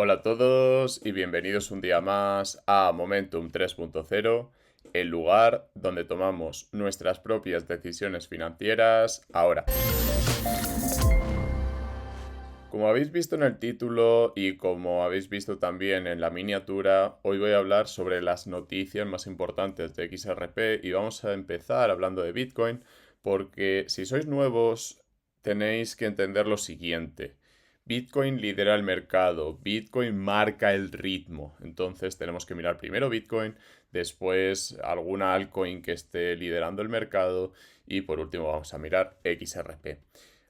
Hola a todos y bienvenidos un día más a Momentum 3.0, el lugar donde tomamos nuestras propias decisiones financieras ahora. Como habéis visto en el título y como habéis visto también en la miniatura, hoy voy a hablar sobre las noticias más importantes de XRP y vamos a empezar hablando de Bitcoin porque si sois nuevos tenéis que entender lo siguiente. Bitcoin lidera el mercado, Bitcoin marca el ritmo, entonces tenemos que mirar primero Bitcoin, después alguna altcoin que esté liderando el mercado y por último vamos a mirar XRP.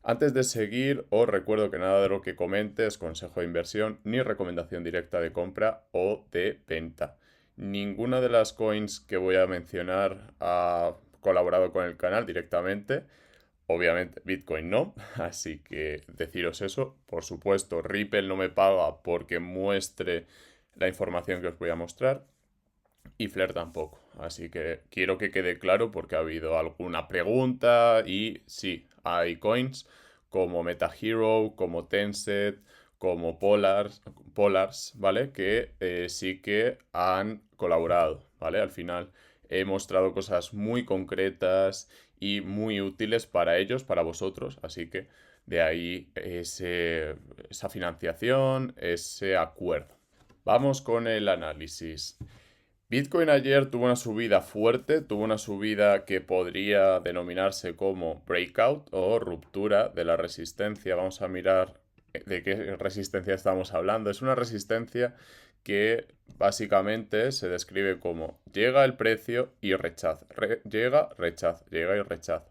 Antes de seguir, os recuerdo que nada de lo que comente es consejo de inversión ni recomendación directa de compra o de venta. Ninguna de las coins que voy a mencionar ha colaborado con el canal directamente. Obviamente Bitcoin no, así que deciros eso. Por supuesto, Ripple no me paga porque muestre la información que os voy a mostrar y Flare tampoco. Así que quiero que quede claro porque ha habido alguna pregunta y sí, hay coins como MetaHero, como Tencent, como Polars, ¿vale? Que sí que han colaborado, ¿vale? Al final he mostrado cosas muy concretas y muy útiles para ellos, para vosotros, así que de ahí esa financiación, ese acuerdo. Vamos con el análisis. Bitcoin ayer tuvo una subida fuerte, tuvo una subida que podría denominarse como breakout o ruptura de la resistencia. Vamos a mirar de qué resistencia estamos hablando. Es una resistencia que básicamente se describe como llega el precio y rechaza, llega, rechaza, llega y rechaza.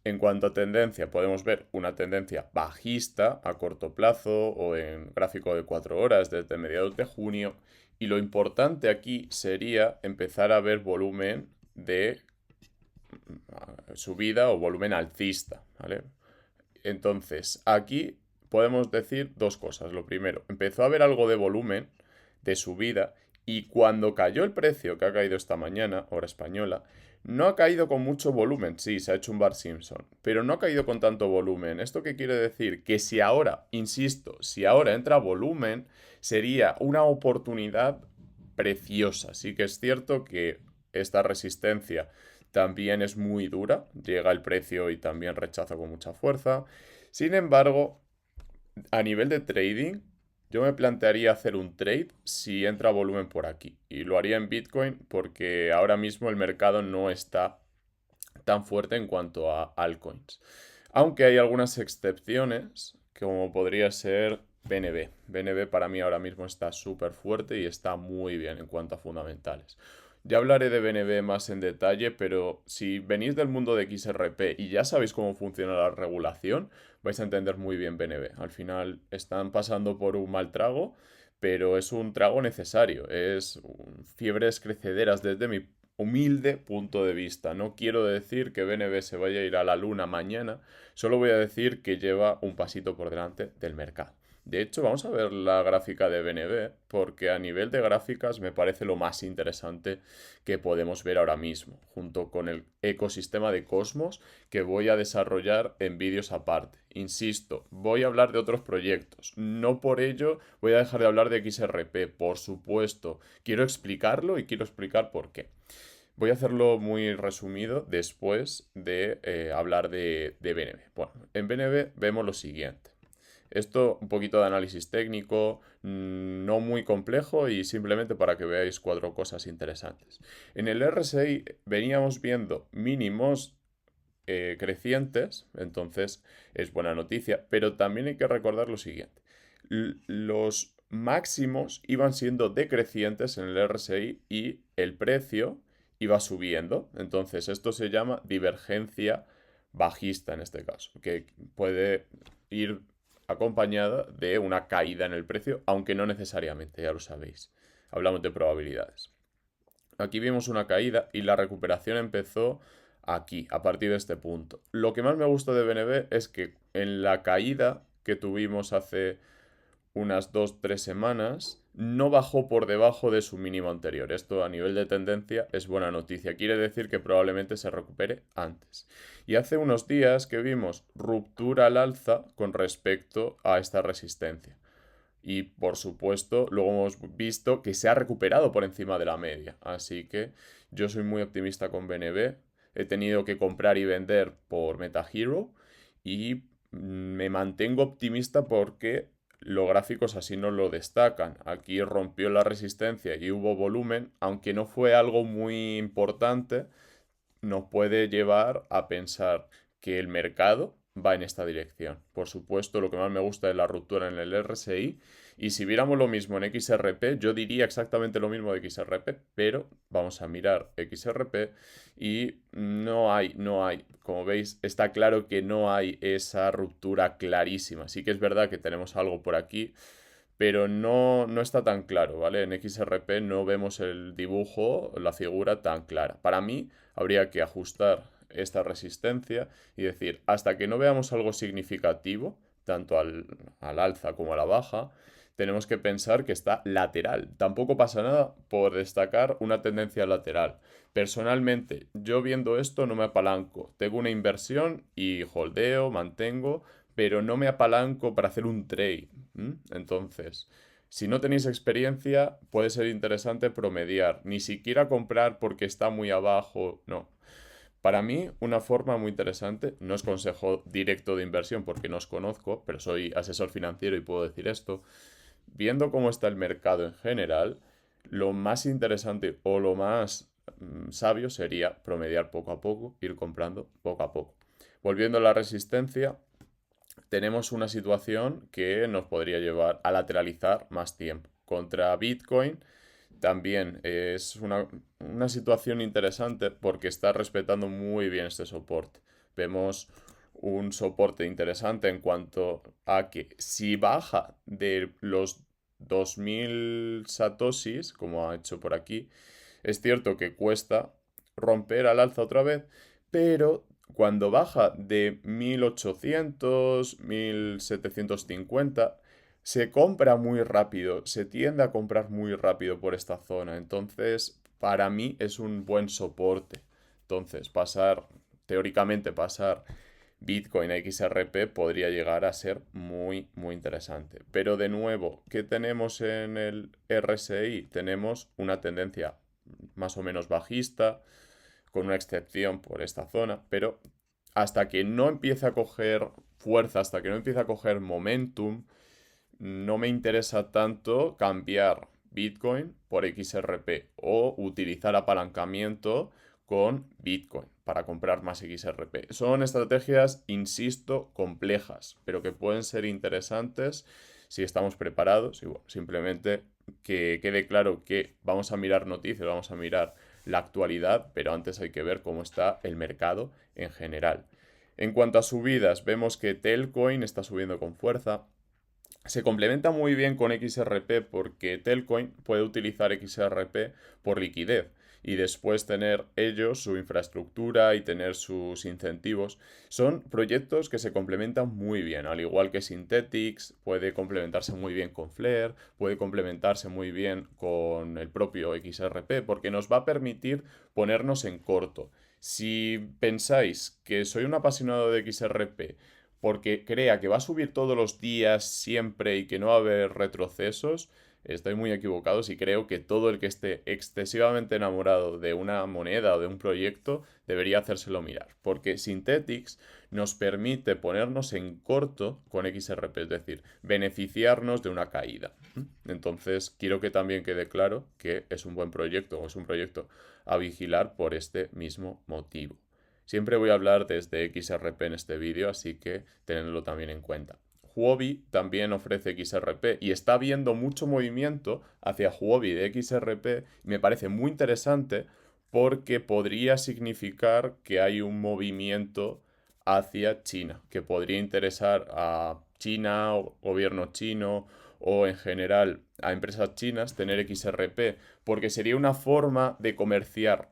En cuanto a tendencia, podemos ver una tendencia bajista a corto plazo o en gráfico de 4 horas desde mediados de junio. Y lo importante aquí sería empezar a ver volumen de subida o volumen alcista, ¿vale? Entonces, aquí podemos decir dos cosas. Lo primero, empezó a haber algo de volumen de subida y cuando cayó el precio, que ha caído esta mañana, hora española, no ha caído con mucho volumen. Sí, se ha hecho un Bar Simpson, pero no ha caído con tanto volumen. ¿Esto qué quiere decir? Que si ahora, insisto, si ahora entra volumen, sería una oportunidad preciosa. Sí que es cierto que esta resistencia también es muy dura, llega el precio y también rechaza con mucha fuerza. Sin embargo, a nivel de trading, yo me plantearía hacer un trade si entra volumen por aquí. Y lo haría en Bitcoin porque ahora mismo el mercado no está tan fuerte en cuanto a altcoins. Aunque hay algunas excepciones, como podría ser BNB. BNB para mí ahora mismo está súper fuerte y está muy bien en cuanto a fundamentales. Ya hablaré de BNB más en detalle, pero si venís del mundo de XRP y ya sabéis cómo funciona la regulación, vais a entender muy bien BNB. Al final están pasando por un mal trago, pero es un trago necesario. Es fiebres crecederas desde mi humilde punto de vista. No quiero decir que BNB se vaya a ir a la luna mañana, solo voy a decir que lleva un pasito por delante del mercado. De hecho, vamos a ver la gráfica de BNB, porque a nivel de gráficas me parece lo más interesante que podemos ver ahora mismo, junto con el ecosistema de Cosmos que voy a desarrollar en vídeos aparte. Insisto, voy a hablar de otros proyectos. No por ello voy a dejar de hablar de XRP, por supuesto. Quiero explicarlo y quiero explicar por qué. Voy a hacerlo muy resumido después de hablar de BNB. Bueno, en BNB vemos lo siguiente. Esto un poquito de análisis técnico, no muy complejo y simplemente para que veáis cuatro cosas interesantes. En el RSI veníamos viendo mínimos crecientes, entonces es buena noticia, pero también hay que recordar lo siguiente. Los máximos iban siendo decrecientes en el RSI y el precio iba subiendo, entonces esto se llama divergencia bajista en este caso, que puede ir acompañada de una caída en el precio, aunque no necesariamente, ya lo sabéis. Hablamos de probabilidades. Aquí vimos una caída y la recuperación empezó aquí, a partir de este punto. Lo que más me gustó de BNB es que en la caída que tuvimos hace unas 2 o 3 semanas, no bajó por debajo de su mínimo anterior. Esto a nivel de tendencia es buena noticia. Quiere decir que probablemente se recupere antes. Y hace unos días que vimos ruptura al alza con respecto a esta resistencia. Y por supuesto, luego hemos visto que se ha recuperado por encima de la media. Así que yo soy muy optimista con BNB. He tenido que comprar y vender por MetaHero y me mantengo optimista porque los gráficos así nos lo destacan. Aquí rompió la resistencia y hubo volumen, aunque no fue algo muy importante, nos puede llevar a pensar que el mercado va en esta dirección. Por supuesto, lo que más me gusta es la ruptura en el RSI. Y si viéramos lo mismo en XRP, yo diría exactamente lo mismo de XRP, pero vamos a mirar XRP y no hay. Como veis, está claro que no hay esa ruptura clarísima. Sí que es verdad que tenemos algo por aquí, pero no está tan claro, ¿vale? En XRP no vemos el dibujo, la figura tan clara. Para mí habría que ajustar esta resistencia y decir, hasta que no veamos algo significativo, tanto al alza como a la baja, tenemos que pensar que está lateral. Tampoco pasa nada por destacar una tendencia lateral. Personalmente, yo viendo esto no me apalanco. Tengo una inversión y holdeo, mantengo, pero no me apalanco para hacer un trade. Entonces, si no tenéis experiencia, puede ser interesante promediar. Ni siquiera comprar porque está muy abajo, no. Para mí, una forma muy interesante, no es consejo directo de inversión porque no os conozco, pero soy asesor financiero y puedo decir esto. Viendo cómo está el mercado en general, lo más interesante o lo más sabio sería promediar poco a poco, ir comprando poco a poco. Volviendo a la resistencia, tenemos una situación que nos podría llevar a lateralizar más tiempo. Contra Bitcoin también es una situación interesante porque está respetando muy bien este soporte. Vemos un soporte interesante en cuanto a que si baja de los 2000 satoshis, como ha hecho por aquí, es cierto que cuesta romper al alza otra vez, pero cuando baja de 1800, 1750, se compra muy rápido, se tiende a comprar muy rápido por esta zona. Entonces, para mí es un buen soporte. Entonces, teóricamente pasar Bitcoin a XRP podría llegar a ser muy, muy interesante. Pero de nuevo, ¿qué tenemos en el RSI? Tenemos una tendencia más o menos bajista, con una excepción por esta zona, pero hasta que no empiece a coger fuerza, hasta que no empiece a coger momentum, no me interesa tanto cambiar Bitcoin por XRP o utilizar apalancamiento con Bitcoin para comprar más XRP. Son estrategias, insisto, complejas, pero que pueden ser interesantes si estamos preparados. Y bueno, simplemente que quede claro que vamos a mirar noticias, vamos a mirar la actualidad, pero antes hay que ver cómo está el mercado en general. En cuanto a subidas, vemos que Telcoin está subiendo con fuerza. Se complementa muy bien con XRP porque Telcoin puede utilizar XRP por liquidez y después tener ellos su infraestructura y tener sus incentivos. Son proyectos que se complementan muy bien, al igual que Synthetix, puede complementarse muy bien con Flare, puede complementarse muy bien con el propio XRP porque nos va a permitir ponernos en corto. Si pensáis que soy un apasionado de XRP, porque crea que va a subir todos los días siempre y que no va a haber retrocesos, estoy muy equivocado si creo que todo el que esté excesivamente enamorado de una moneda o de un proyecto debería hacérselo mirar, porque Synthetix nos permite ponernos en corto con XRP, es decir, beneficiarnos de una caída. Entonces, quiero que también quede claro que es un buen proyecto o es un proyecto a vigilar por este mismo motivo. Siempre voy a hablar desde XRP en este vídeo, así que tenedlo también en cuenta. Huobi también ofrece XRP y está viendo mucho movimiento hacia Huobi de XRP. Me parece muy interesante porque podría significar que hay un movimiento hacia China, que podría interesar a China, o gobierno chino o en general a empresas chinas tener XRP, porque sería una forma de comerciar.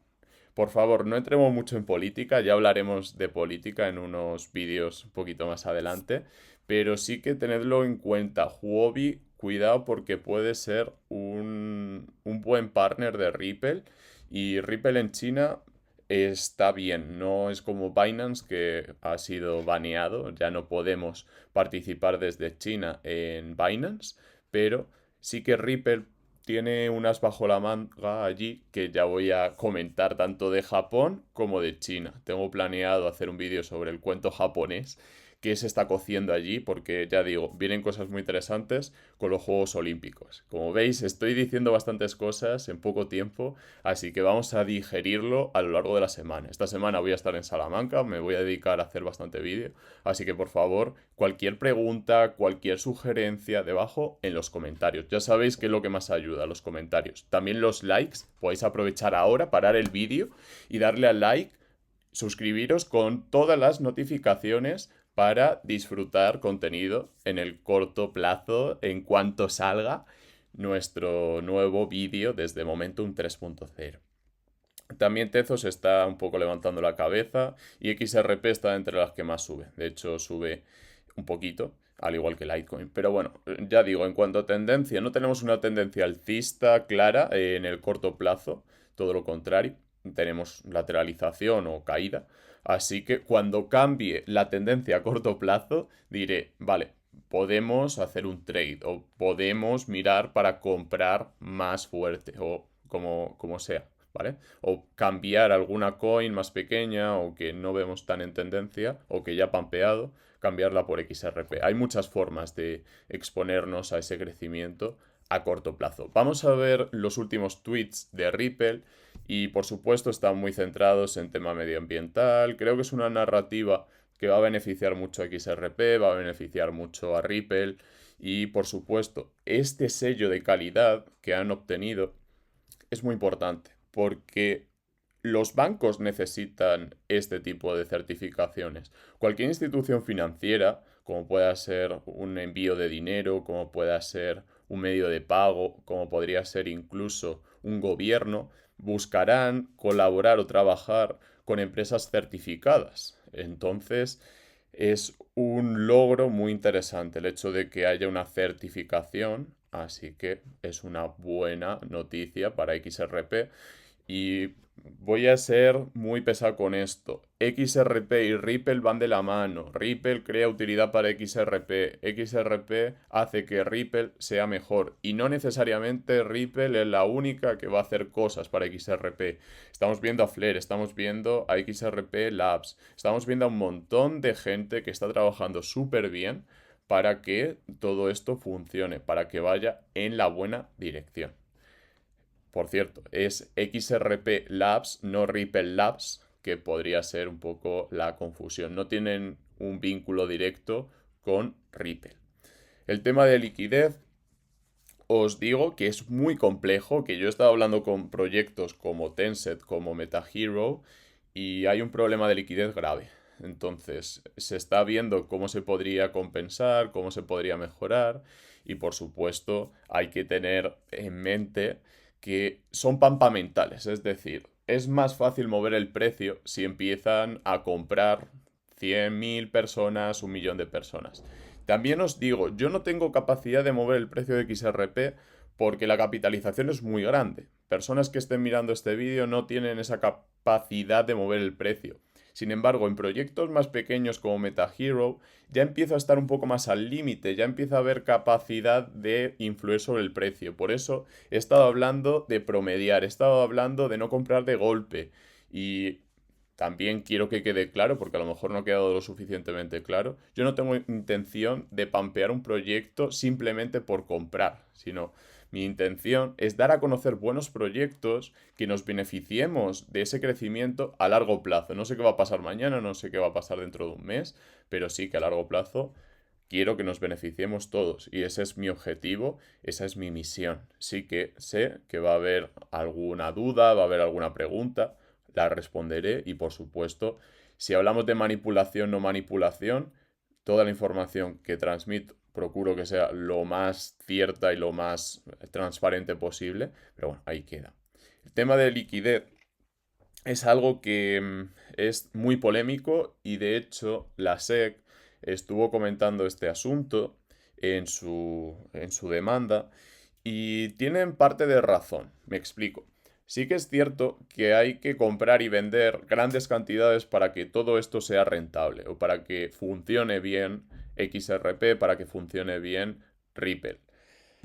Por favor, no entremos mucho en política, ya hablaremos de política en unos vídeos un poquito más adelante, pero sí que tenedlo en cuenta. Huobi, cuidado porque puede ser un buen partner de Ripple y Ripple en China está bien, no es como Binance que ha sido baneado, ya no podemos participar desde China en Binance, pero sí que Ripple tiene unas bajo la manga allí que ya voy a comentar tanto de Japón como de China. Tengo planeado hacer un vídeo sobre el cuento japonés que se está cociendo allí porque ya digo, vienen cosas muy interesantes con los Juegos Olímpicos. Como veis, estoy diciendo bastantes cosas en poco tiempo, así que vamos a digerirlo a lo largo de la semana. Esta semana voy a estar en Salamanca, me voy a dedicar a hacer bastante vídeo, así que por favor, cualquier pregunta, cualquier sugerencia debajo en los comentarios. Ya sabéis que es lo que más ayuda, los comentarios. También los likes, podéis aprovechar ahora, parar el vídeo y darle al like, suscribiros con todas las notificaciones para disfrutar contenido en el corto plazo en cuanto salga nuestro nuevo vídeo desde Momentum 3.0. También Tezos está un poco levantando la cabeza y XRP está entre las que más sube. De hecho, sube un poquito, al igual que Litecoin. Pero bueno, ya digo, en cuanto a tendencia, no tenemos una tendencia alcista clara en el corto plazo, todo lo contrario, tenemos lateralización o caída. Así que cuando cambie la tendencia a corto plazo, diré, vale, podemos hacer un trade o podemos mirar para comprar más fuerte o como sea, ¿vale? O cambiar alguna coin más pequeña o que no vemos tan en tendencia o que ya ha pampeado, cambiarla por XRP. Hay muchas formas de exponernos a ese crecimiento a corto plazo. Vamos a ver los últimos tweets de Ripple y por supuesto están muy centrados en tema medioambiental. Creo que es una narrativa que va a beneficiar mucho a XRP, va a beneficiar mucho a Ripple y por supuesto este sello de calidad que han obtenido es muy importante porque los bancos necesitan este tipo de certificaciones. Cualquier institución financiera, como pueda ser un envío de dinero, como pueda ser un medio de pago, como podría ser incluso un gobierno, buscarán colaborar o trabajar con empresas certificadas. Entonces, es un logro muy interesante el hecho de que haya una certificación, así que es una buena noticia para XRP. Y voy a ser muy pesado con esto. XRP y Ripple van de la mano. Ripple crea utilidad para XRP. XRP hace que Ripple sea mejor. Y no necesariamente Ripple es la única que va a hacer cosas para XRP. Estamos viendo a Flare, estamos viendo a XRP Labs. Estamos viendo a un montón de gente que está trabajando súper bien para que todo esto funcione, para que vaya en la buena dirección. Por cierto, es XRP Labs, no Ripple Labs, que podría ser un poco la confusión. No tienen un vínculo directo con Ripple. El tema de liquidez, os digo que es muy complejo, que yo he estado hablando con proyectos como Tencent, como MetaHero, y hay un problema de liquidez grave. Entonces, se está viendo cómo se podría compensar, cómo se podría mejorar, y por supuesto, hay que tener en mente que son pampamentales, es decir, es más fácil mover el precio si empiezan a comprar 100.000 personas, 1 millón de personas. También os digo, yo no tengo capacidad de mover el precio de XRP porque la capitalización es muy grande. Personas que estén mirando este vídeo no tienen esa capacidad de mover el precio. Sin embargo, en proyectos más pequeños como MetaHero ya empiezo a estar un poco más al límite, ya empieza a haber capacidad de influir sobre el precio. Por eso he estado hablando de promediar, he estado hablando de no comprar de golpe. Y también quiero que quede claro, porque a lo mejor no ha quedado lo suficientemente claro, yo no tengo intención de pampear un proyecto simplemente por comprar, sino mi intención es dar a conocer buenos proyectos que nos beneficiemos de ese crecimiento a largo plazo. No sé qué va a pasar mañana, no sé qué va a pasar dentro de un mes, pero sí que a largo plazo quiero que nos beneficiemos todos y ese es mi objetivo, esa es mi misión. Sí que sé que va a haber alguna duda, va a haber alguna pregunta, la responderé y por supuesto, si hablamos de manipulación, no manipulación, toda la información que transmito procuro que sea lo más cierta y lo más transparente posible, pero bueno, ahí queda. El tema de liquidez es algo que es muy polémico y de hecho la SEC estuvo comentando este asunto en su demanda y tienen parte de razón, me explico. Sí que es cierto que hay que comprar y vender grandes cantidades para que todo esto sea rentable o para que funcione bien XRP, para que funcione bien Ripple.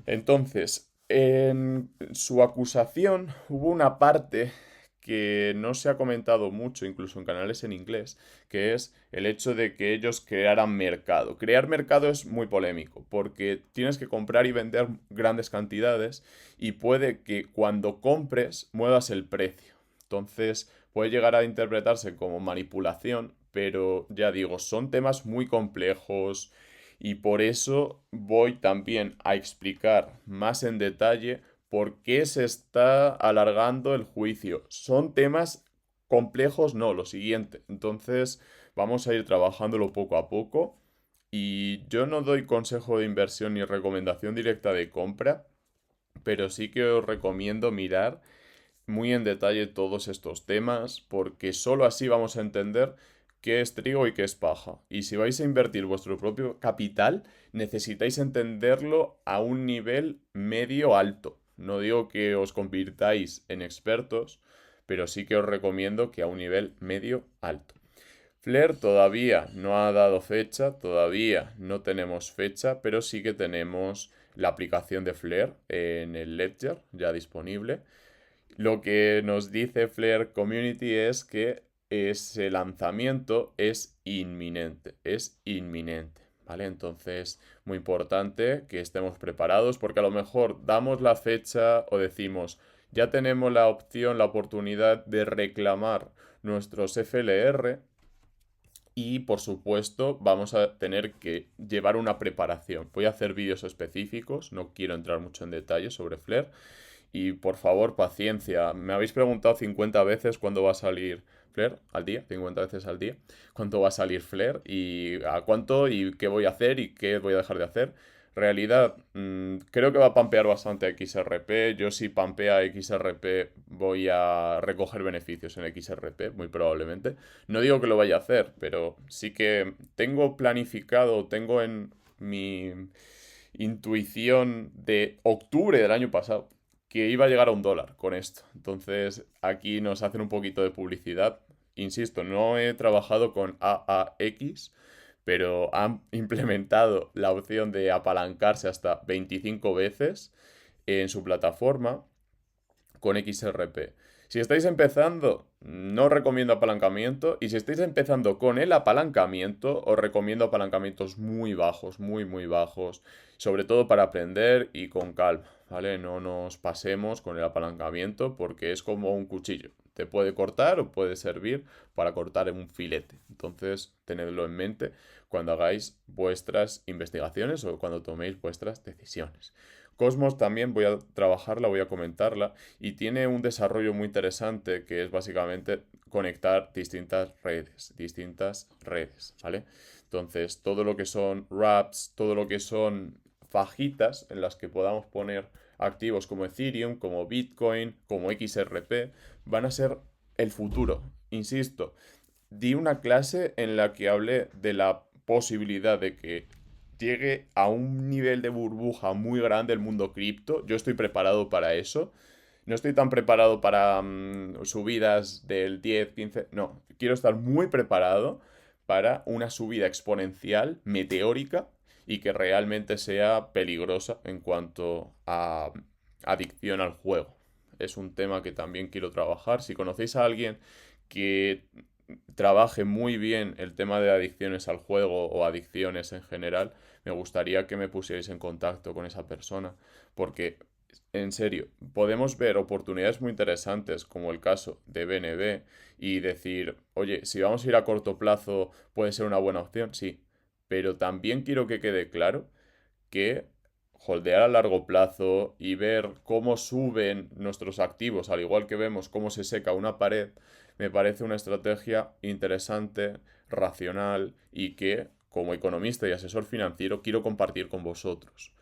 Entonces, en su acusación hubo una parte que no se ha comentado mucho, incluso en canales en inglés, que es el hecho de que ellos crearan mercado. Crear mercado es muy polémico, porque tienes que comprar y vender grandes cantidades y puede que cuando compres muevas el precio. Entonces, puede llegar a interpretarse como manipulación, pero ya digo, son temas muy complejos y por eso voy también a explicar más en detalle por qué se está alargando el juicio. Son temas complejos, no, lo siguiente. Entonces vamos a ir trabajándolo poco a poco. Y yo no doy consejo de inversión ni recomendación directa de compra, pero sí que os recomiendo mirar muy en detalle todos estos temas, porque solo así vamos a entender qué es trigo y qué es paja. Y si vais a invertir vuestro propio capital, necesitáis entenderlo a un nivel medio alto. No digo que os convirtáis en expertos, pero sí que os recomiendo que a un nivel medio alto. Flair todavía no ha dado fecha, todavía no tenemos fecha, pero sí que tenemos la aplicación de Flair en el Ledger ya disponible. Lo que nos dice Flare Community es que ese lanzamiento es inminente, ¿vale? Entonces, muy importante que estemos preparados porque a lo mejor damos la fecha o decimos, ya tenemos la opción, la oportunidad de reclamar nuestros FLR y por supuesto vamos a tener que llevar una preparación. Voy a hacer vídeos específicos, no quiero entrar mucho en detalle sobre Flare. Y por favor, paciencia. Me habéis preguntado 50 veces cuándo va a salir Flare al día, 50 veces al día, cuánto va a salir Flare y a cuánto y qué voy a hacer y qué voy a dejar de hacer. Realidad, creo que va a pampear bastante XRP. Yo si pampea XRP voy a recoger beneficios en XRP, muy probablemente. No digo que lo vaya a hacer, pero sí que tengo planificado, tengo en mi intuición de octubre del año pasado que iba a llegar a $1 con esto. Entonces aquí nos hacen un poquito de publicidad. Insisto, no he trabajado con AAX, pero han implementado la opción de apalancarse hasta 25 veces en su plataforma con XRP. Si estáis empezando, no os recomiendo apalancamiento. Y si estáis empezando con el apalancamiento, os recomiendo apalancamientos muy bajos, muy, muy bajos. Sobre todo para aprender y con calma, ¿vale? No nos pasemos con el apalancamiento porque es como un cuchillo. Te puede cortar o puede servir para cortar en un filete. Entonces, tenedlo en mente cuando hagáis vuestras investigaciones o cuando toméis vuestras decisiones. Cosmos también voy a trabajarla, voy a comentarla y tiene un desarrollo muy interesante que es básicamente conectar distintas redes, ¿vale? Entonces, todo lo que son wraps, todo lo que son fajitas en las que podamos poner activos como Ethereum, como Bitcoin, como XRP, van a ser el futuro. Insisto, di una clase en la que hablé de la posibilidad de que llegue a un nivel de burbuja muy grande el mundo cripto. Yo estoy preparado para eso. No estoy tan preparado para subidas del 10, 15. No, quiero estar muy preparado para una subida exponencial, meteórica, y que realmente sea peligrosa en cuanto a adicción al juego. Es un tema que también quiero trabajar. Si conocéis a alguien que trabaje muy bien el tema de adicciones al juego o adicciones en general, me gustaría que me pusierais en contacto con esa persona, porque en serio, podemos ver oportunidades muy interesantes como el caso de BNB y decir, oye, si vamos a ir a corto plazo puede ser una buena opción, sí, pero también quiero que quede claro que holdear a largo plazo y ver cómo suben nuestros activos, al igual que vemos cómo se seca una pared, me parece una estrategia interesante, racional y que, como economista y asesor financiero, quiero compartir con vosotros.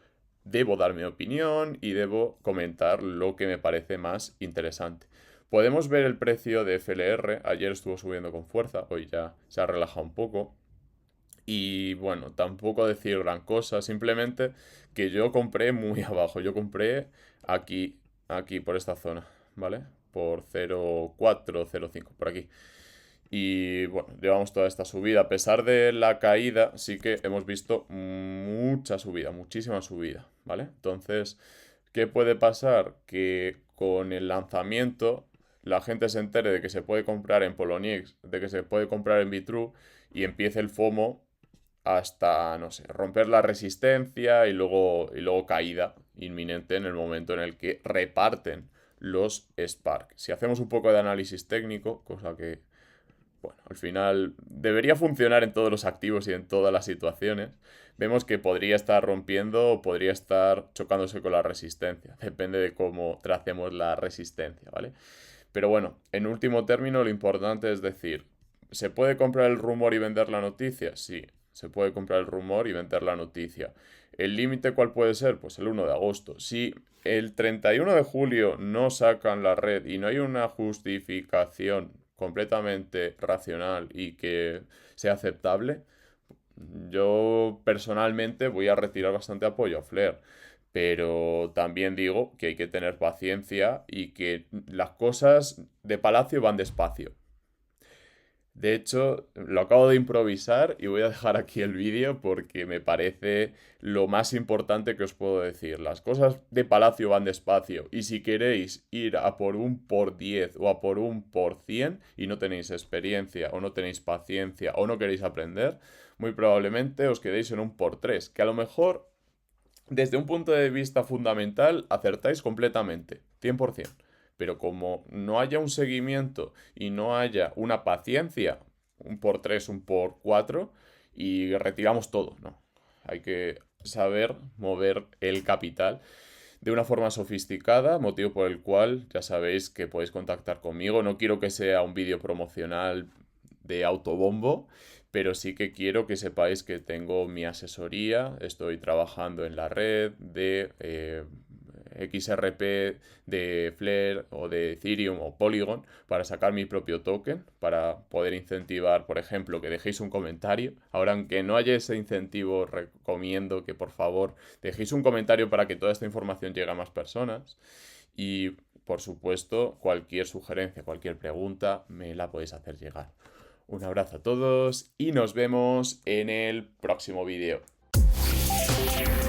Debo dar mi opinión y debo comentar lo que me parece más interesante. Podemos ver el precio de FLR, ayer estuvo subiendo con fuerza, hoy ya se ha relajado un poco, y bueno, tampoco decir gran cosa, simplemente que yo compré muy abajo. Yo compré aquí por esta zona, ¿vale? Por 0,4, 0,5, por aquí. Y bueno, llevamos toda esta subida. A pesar de la caída, sí que hemos visto mucha subida, muchísima subida, ¿vale? Entonces, ¿qué puede pasar? Que con el lanzamiento la gente se entere de que se puede comprar en Poloniex, de que se puede comprar en Bitrue y empiece el FOMO hasta, no sé, romper la resistencia y luego caída inminente en el momento en el que reparten los Spark. Si hacemos un poco de análisis técnico, cosa que, bueno, al final debería funcionar en todos los activos y en todas las situaciones, vemos que podría estar rompiendo o podría estar chocándose con la resistencia. Depende de cómo tracemos la resistencia, ¿vale? Pero bueno, en último término, lo importante es decir, ¿se puede comprar el rumor y vender la noticia? Sí, se puede comprar el rumor y vender la noticia. ¿El límite cuál puede ser? Pues el 1 de agosto. Si el 31 de julio no sacan la red y no hay una justificación completamente racional y que sea aceptable, yo personalmente voy a retirar bastante apoyo a Flair. Pero también digo que hay que tener paciencia y que las cosas de palacio van despacio. De hecho, lo acabo de improvisar y voy a dejar aquí el vídeo porque me parece lo más importante que os puedo decir. Las cosas de palacio van despacio y si queréis ir a por un por 10 o a por un por 100 y no tenéis experiencia o no tenéis paciencia o no queréis aprender, muy probablemente os quedéis en un por 3, que a lo mejor desde un punto de vista fundamental acertáis completamente, 100%. Pero como no haya un seguimiento y no haya una paciencia, un por 3 un por 4 y retiramos todo, ¿no? Hay que saber mover el capital de una forma sofisticada, motivo por el cual ya sabéis que podéis contactar conmigo. No quiero que sea un vídeo promocional de autobombo, pero sí que quiero que sepáis que tengo mi asesoría, estoy trabajando en la red de XRP, de Flare o de Ethereum o Polygon para sacar mi propio token, para poder incentivar, por ejemplo, que dejéis un comentario. Ahora, aunque no haya ese incentivo, recomiendo que por favor dejéis un comentario para que toda esta información llegue a más personas. Y, por supuesto, cualquier sugerencia, cualquier pregunta, me la podéis hacer llegar. Un abrazo a todos y nos vemos en el próximo vídeo.